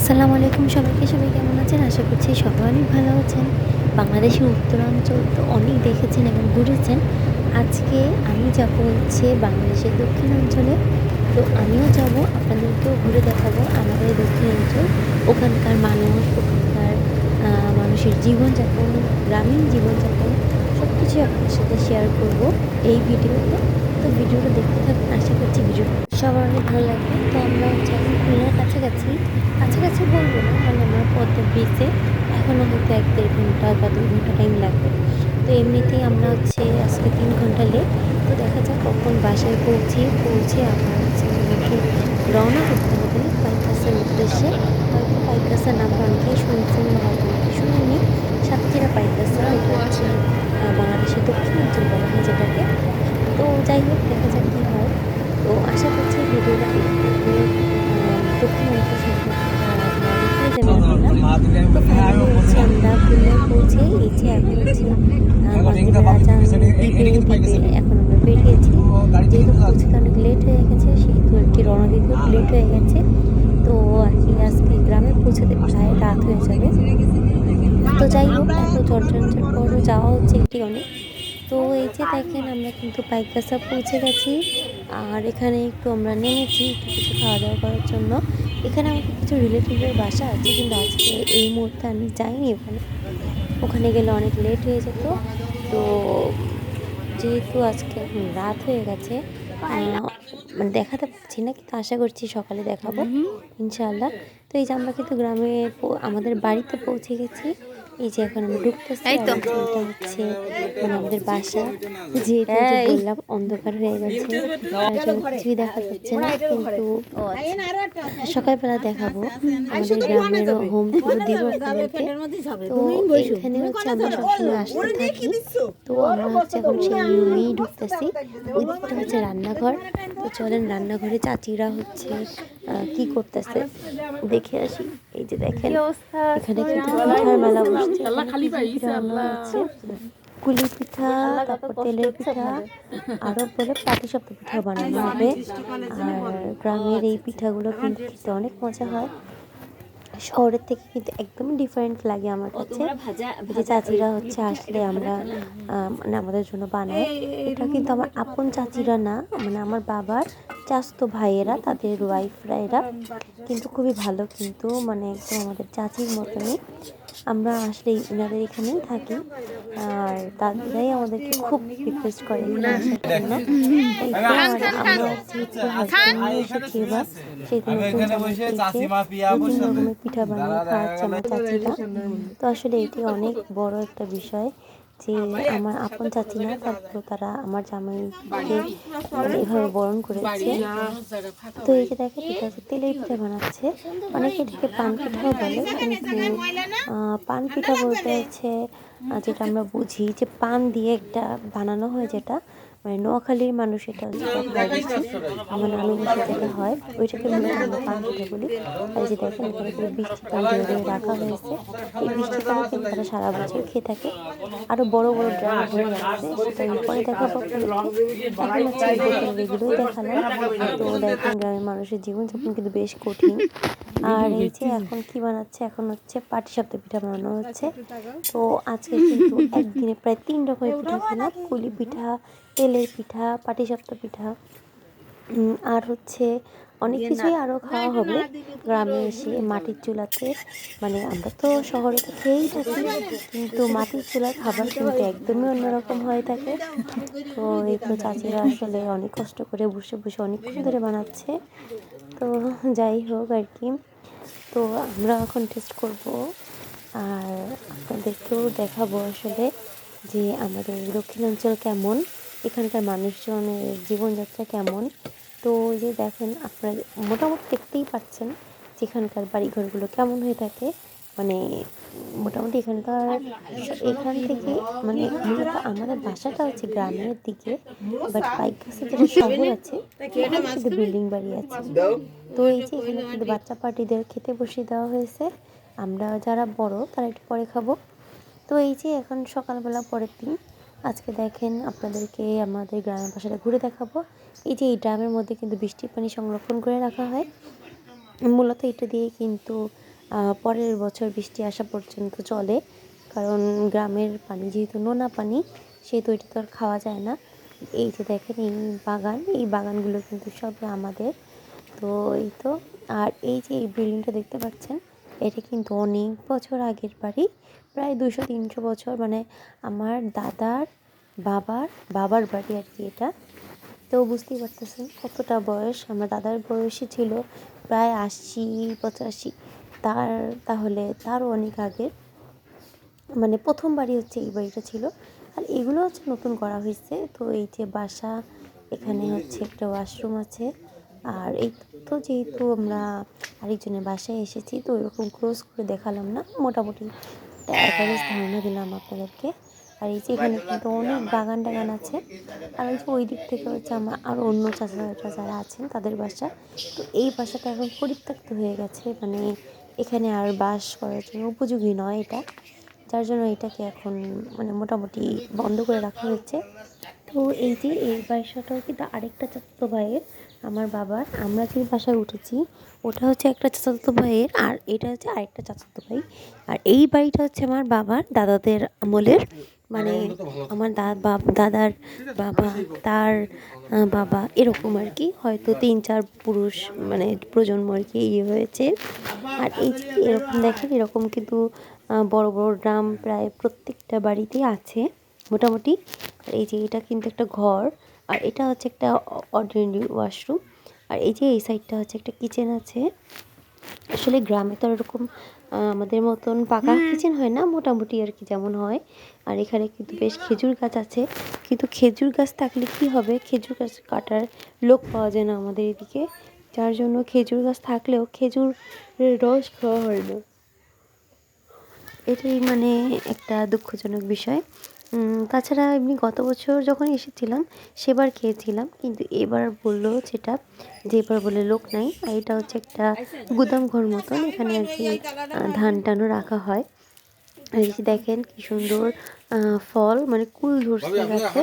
আসসালামু আলাইকুম সবাইকে। সবাই কেমন আছেন? আশা করছি সবাই অনেক ভালো আছেন। বাংলাদেশের উত্তরাঞ্চল তো অনেক দেখেছেন এবং ঘুরেছেন। আজকে আমি যাব হচ্ছে বাংলাদেশের দক্ষিণাঞ্চলে। তো আমিও যাব, আপনাদেরকেও ঘুরে দেখাবো আমাদের দক্ষিণাঞ্চল। ওখানকার মানুষ, ওখানকার মানুষের জীবনযাপন, গ্রামীণ জীবনযাপন সব কিছুই আপনাদের সাথে শেয়ার করব এই ভিডিওতে। তো ভিডিওটা দেখতে থাকুন, আশা করছি ভিডিওটা সবার অনেক ভালো লাগবে। তো আমরা হচ্ছে এখন খুলনার কাছাকাছি, কাছাকাছি বলবো না, মানে আমরা পদ্মা ব্রিজে এখনও হয়তো 1-1.5 ঘন্টা বা 2 ঘন্টা টাইম লাগবে। তো এমনিতেই আমরা হচ্ছে আজকে 3 ঘন্টা লেট। তো দেখা যাক কখন বাসায় পৌঁছে আমরা হচ্ছে আমাকে রওনা করতে হবে পাইকাসের উদ্দেশ্যে। হয়তো পাইকাসের নামটা অনেকেই শুনছেন বা হয়তো অনেকে শুনেননি। সাতক্ষীরা পাইকাসা, এটা হচ্ছে বাংলাদেশের দক্ষিণাঞ্চল বলা হয় যেটাকে। তো যাই হোক, দেখা যাক কী হয়। তো আশা করছি ভিডিওটা দেখতে পুরো দক্ষিণাঞ্চল সম্পর্কে নলেজ পেয়ে যাবেন আপনারা। তো ফাইনালি হচ্ছে আমরা খুলনায় পৌঁছে এই যে এখন হচ্ছে মাগরিবের আজান দিবে এখন আমরা বেরিয়েছি। যেহেতু পৌঁছতে অনেক লেট হয়ে গেছে, সেহেতু আর কি রওনা দিতে লেট হয়ে গেছে। তো আর কি আজকে গ্রামে পৌঁছাতে প্রায় রাত হয়ে যাবে। তো যাই হোক, এত চটচঞ্চল পরও যাওয়া হচ্ছে এটি অনেক। তো এই যে দেখেন আমরা কিন্তু পাইকগাছা পৌঁছে গেছি। আর এখানে একটু আমরা নেমেছি একটু কিছু খাওয়া দাওয়া করার জন্য। এখানে আমাদের কিছু রিলেটিভের বাসা আছে, কিন্তু আজকে এই মুহূর্তে আমি যাইনি ওখানে। ওখানে গেলে অনেক লেট হয়ে যেত। তো যেহেতু আজকে এখন রাত হয়ে গেছে, মানে দেখাতে পারছি না, কিন্তু আশা করছি সকালে দেখাবো ইনশাআল্লাহ। তো এই যে আমরা কিন্তু গ্রামে আমাদের বাড়িতে পৌঁছে গেছি। এই যে এখন আমরা ঢুকতেছি, আর এই যে এটা হচ্ছে মানে আমাদের বাসা। যেহেতু যে বললাম অন্ধকার হয়ে গেছে, তার জন্য কিছুই দেখা যাচ্ছে না, কিন্তু সকালবেলা দেখাবো। আমাদের গ্রামের হোম টুর দিব আপনাদেরকে। তো এইখানে হচ্ছে আমরা সবসময় আসতে থাকি। তো আমরা হচ্ছে এখন সেই রুমেই ঢুকতেছি। ওই দিকটা হচ্ছে রান্নাঘর। তো চলেন রান্নাঘরে চাচিরা হচ্ছে কি করতেছে দেখে আসি। এই যে দেখেন এখানে কিন্তু পিঠার মেলা বসছে। পিঠা রান্না হচ্ছে, কুলি পিঠা, তারপর তেলের পিঠা, আরো বলে পাটিসাপটা পিঠা বানানো হবে। আর গ্রামের এই পিঠাগুলো কিন্তু খেতে অনেক মজা হয়, শহরের থেকে কিন্তু একদমই ডিফারেন্ট লাগে আমার কাছে। যে চাচিরা হচ্ছে আসলে আমরা মানে আমাদের জন্য বানায়। এটা কিন্তু আমার আপন চাচিরা না, মানে আমার বাবার চাচাতো ভাইয়েরা, তাদের ওয়াইফরা এরা কিন্তু খুবই ভালো, কিন্তু মানে একদম আমাদের চাচির মতনই। আমরা আসলে ইনাদের এখানেই থাকি, আর তাদেরাই আমাদেরকে খুব রিকোয়েস্ট করে এখানে আসার জন্য। এই তো আমরা যেহেতু হাজব্যান্ড নিয়ে এসেছি এবার, সেহেতু নতুন জামাইকে বিভিন্ন রকমের পিঠা বানিয়ে খাওয়াচ্ছে আমার চাচিরা। তো আসলে এটি অনেক বড় একটা বিষয় যে আমার আপন চাচি না, তারপর তারা আমার জামাইকে মানে এভাবে বরণ করেছে। তো এই যে দেখেন এটা হচ্ছে তেলের পিঠা বানাচ্ছে, অনেকে এটাকে পান পিঠাও বলে, কিন্তু পান পিঠা বলতে হচ্ছে যেটা আমরা বুঝি যে পান দিয়ে একটা বানানো হয়, যেটা মানে নোয়াখালীর মানুষ এটা হচ্ছে খায় বেশি। আমার নানু বাসায় যেটা হয় ওইটাকে মূলত আমরা পান পিঠা বলি। আর এই যে দেখেন এখানে কিন্তু বৃষ্টি পানি ধরে ধরে রাখা হয়েছে। এই বৃষ্টি পানি কিন্তু তারা সারা বছর খেয়ে থাকে। আরো বড় বড় ড্রামে ভরে রাখছে, সেটা এরপরে দেখাবো আপনাদেরকে। এখন হচ্ছে এই বোতলের এগুলোই দেখালাম। তো দেখেন গ্রামের মানুষের জীবনযাপন কিন্তু বেশ কঠিন। আর এই যে এখন কি বানাচ্ছে, এখন হচ্ছে পাটিসাপটা পিঠা বানানো হচ্ছে। তো আজকে কিন্তু একদিনে প্রায় 3 রকমের পিঠা খেলাম, কুলি পিঠা, তেলের পিঠা, পাটিসাপটা পিঠা, আর হচ্ছে অনেক কিছুই আরও খাওয়া হবে গ্রামে এসে মাটির চুলাতে। মানে আমরা তো শহরে তো খেয়েই থাকি, কিন্তু মাটির চুলার খাবার কিন্তু একদমই অন্যরকম হয়ে থাকে। তো এই তো চাচিরা আসলে অনেক কষ্ট করে বসে বসে অনেকক্ষণ ধরে বানাচ্ছে। তো যাই হোক আর কি, তো আমরা এখন টেস্ট করব আর আপনাদেরকেও দেখাবো আসলে যে আমাদের দক্ষিণাঞ্চল কেমন, এখানকার মানুষজনের জীবনযাত্রা কেমন। তো এই যে দেখেন আপনারা মোটামুটি দেখতেই পাচ্ছেন যেখানকার বাড়িঘরগুলো কেমন হয়ে থাকে। মানে মোটামুটি এখান থেকে মানে মূলত আমাদের বাসাটা হচ্ছে গ্রামের দিকে, বাট পাইকগাছা যেটা শহর আছে ওখানে কিন্তু বিল্ডিং বাড়ি আছে। তো এই যে এখানে কিন্তু বাচ্চা পার্টিদের খেতে বসিয়ে দেওয়া হয়েছে, আমরা যারা বড় তারা একটু পরে খাবো। তো এই যে এখন সকালবেলা পরের দিন, আজকে দেখেন আপনাদেরকে আমাদের গ্রামের বাসাটা ঘুরে দেখাবো। এই যে এই ড্রামের মধ্যে কিন্তু বৃষ্টির পানি সংরক্ষণ করে রাখা হয়, মূলত এটা দিয়ে কিন্তু পরের বছর বৃষ্টি আসা পর্যন্ত চলে, কারণ গ্রামের পানি যেহেতু নোনা পানি, সেহেতু এটা তো আর খাওয়া যায় না। এই যে দেখেন এই বাগানগুলো কিন্তু সবই আমাদের। তো এই তো, আর এই যে এই বিল্ডিংটা দেখতে পাচ্ছেন, এটা কিন্তু অনেক বছর আগের বাড়ি, প্রায় 200-300 বছর, মানে আমার দাদার বাবার বাবার বাড়ি আর কি এটা। তো বুঝতেই পারতেছেন কতটা বয়স, আমার দাদার বয়সই ছিল প্রায় 80-85, তার তাহলে তারও অনেক আগে, মানে প্রথম বাড়ি হচ্ছে এই বাড়িটা ছিল। আর এগুলো হচ্ছে নতুন করা হয়েছে। তো এই যে বাসা, এখানে হচ্ছে একটা ওয়াশরুম আছে। আর এই তো যেহেতু আমরা আরেকজনের বাসায় এসেছি, তো এরকম ক্লোজ করে দেখালাম না, মোটামুটি একটা অ্যাভারেজ ধারণা দিলাম আপনাদেরকে। আর এই যে এখানে কিন্তু অনেক বাগান টাগান আছে। আর ওই যে ওই দিক থেকে হচ্ছে আমার আরও অন্য চাচারা যারা আছেন তাদের বাসা। তো এই বাসাটা এখন পরিত্যক্ত হয়ে গেছে, মানে এখানে আর বাস করার জন্য উপযোগী নয় এটা, যার জন্য এটাকে এখন মানে মোটামুটি বন্ধ করে রাখা হয়েছে। তো এই যে এই বাসাটাও কিন্তু আরেকটা চাচাতো ভাইয়ের, আমার বাবার, আমরা যে বাসায় উঠেছি ওটা হচ্ছে একটা চাচাতো ভাইয়ের, আর এটা হচ্ছে আরেকটা চাচাতো ভাই। আর এই বাড়িটা হচ্ছে আমার বাবার দাদাদের আমলের, মানে আমার দাদার বাবা, তার বাবা, এরকম আর কি, হয়তো 3-4 পুরুষ মানে প্রজন্ম আর কি ইয়ে হয়েছে। আর এই যে এরকম দেখেন, এরকম কিন্তু বড় বড় ড্রাম প্রায় প্রত্যেকটা বাড়িতেই আছে মোটামুটি। আর এই যে এটা কিন্তু একটা ঘর, আর এটা হচ্ছে একটা অর্ডিনারি ওয়াশরুম। আর এই যে এই সাইডটা হচ্ছে একটা কিচেন আছে। আসলে গ্রামে তো এরকম আমাদের মতন পাকা কিচেন হয় না, মোটামুটি আর কি যেমন হয়। আর এখানে কিন্তু বেশ খেজুর গাছ আছে, কিন্তু খেজুর গাছ থাকলে কি হবে, খেজুর গাছ কাটার লোক পাওয়া যায় না আমাদের এদিকে, যার জন্য খেজুর গাছ থাকলেও খেজুরের রস খাওয়া হয় না। এটাই মানে একটা দুঃখজনক বিষয়। তাছাড়া এমনি গত বছর যখন এসেছিলাম সেবার খেয়েছিলাম, কিন্তু এবার বললো যেটা, যে এবার বলে লোক নাই। আর এটা হচ্ছে একটা গুদাম ঘর মতন, এখানে আর কি ধান টানও রাখা হয়। আর এই যে দেখেন কি সুন্দর ফল, মানে কুল ধরছে গাছে।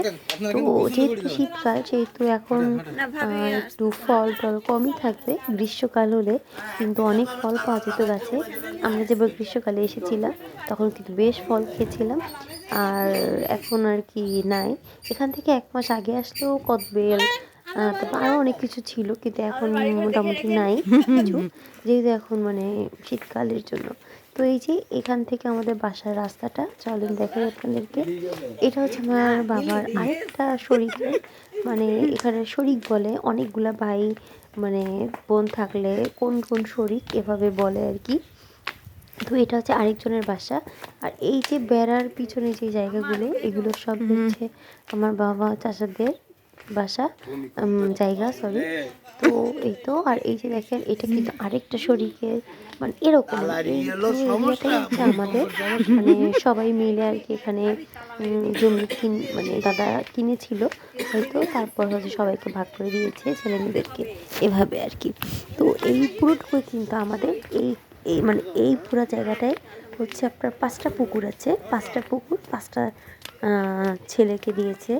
তো যেহেতু শীতকাল, সেহেতু এখন একটু ফল টল কমই থাকবে, গ্রীষ্মকাল হলে কিন্তু অনেক ফল পাওয়া যেত গাছে। আমরা যেবার গ্রীষ্মকালে এসেছিলাম তখন কিন্তু বেশ ফল খেয়েছিলাম, আর এখন আর কি নাই। এখান থেকে 1 মাস আগে আসলেও কদবেল, তারপর আরও অনেক কিছু ছিল, কিন্তু এখন মোটামুটি নাই কিছু, যেহেতু এখন মানে শীতকালের জন্য। তো এই যে এখান থেকে আমাদের বাসার রাস্তাটা, চলেন দেখাই আপনাদেরকে। এটা হচ্ছে আমার বাবার আরেকটা শরিকের, মানে এখানে শরিক বলে অনেকগুলা ভাই, মানে বোন থাকলে কোন কোন শরিক এভাবে বলে আর কি। তো এটা হচ্ছে আরেকজনের বাসা। আর এই যে বেড়ার পিছনে যে জায়গাগুলো, এগুলো সব হচ্ছে আমার বাবা চাচাদের বাসা, জায়গা সরি। তো এই তো, আর এই যে দেখেন এটা কিন্তু আরেকটা শরিকের, মানে এরকম এই পুরো এরিয়াটাই হচ্ছে আমাদের, মানে সবাই মিলে আর কি এখানে জমি মানে দাদা কিনেছিল হয়তো, তারপর হচ্ছে সবাইকে ভাগ করে দিয়েছে ছেলে মেয়েদেরকে, এভাবে আর কি। তো এই পুরোটুকু কিন্তু আমাদের, এই এই মানে এই পুরো জায়গাটায় হচ্ছে আপনার 5টা পুকুর আছে, 5টা পুকুর 5টা ছেলেকে দিয়েছে।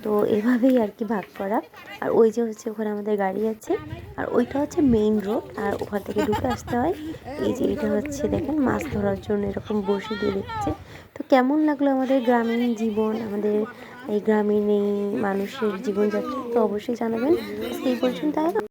তো এভাবেই আর কি ভাগ করা। আর ওই যে হচ্ছে ওখানে আমাদের গাড়ি আছে, আর ওইটা হচ্ছে মেইন রোড, আর ওখান থেকে ঢুকে আসতে হয়। এই যে এটা হচ্ছে দেখেন মাছ ধরার জন্য এরকম বসি দিয়ে রেখেছে। তো কেমন লাগলো আমাদের গ্রামীণ জীবন, আমাদের এই গ্রামীণ এই মানুষের জীবনযাত্রা, তো অবশ্যই জানাবেন। আজকে এই পর্যন্ত।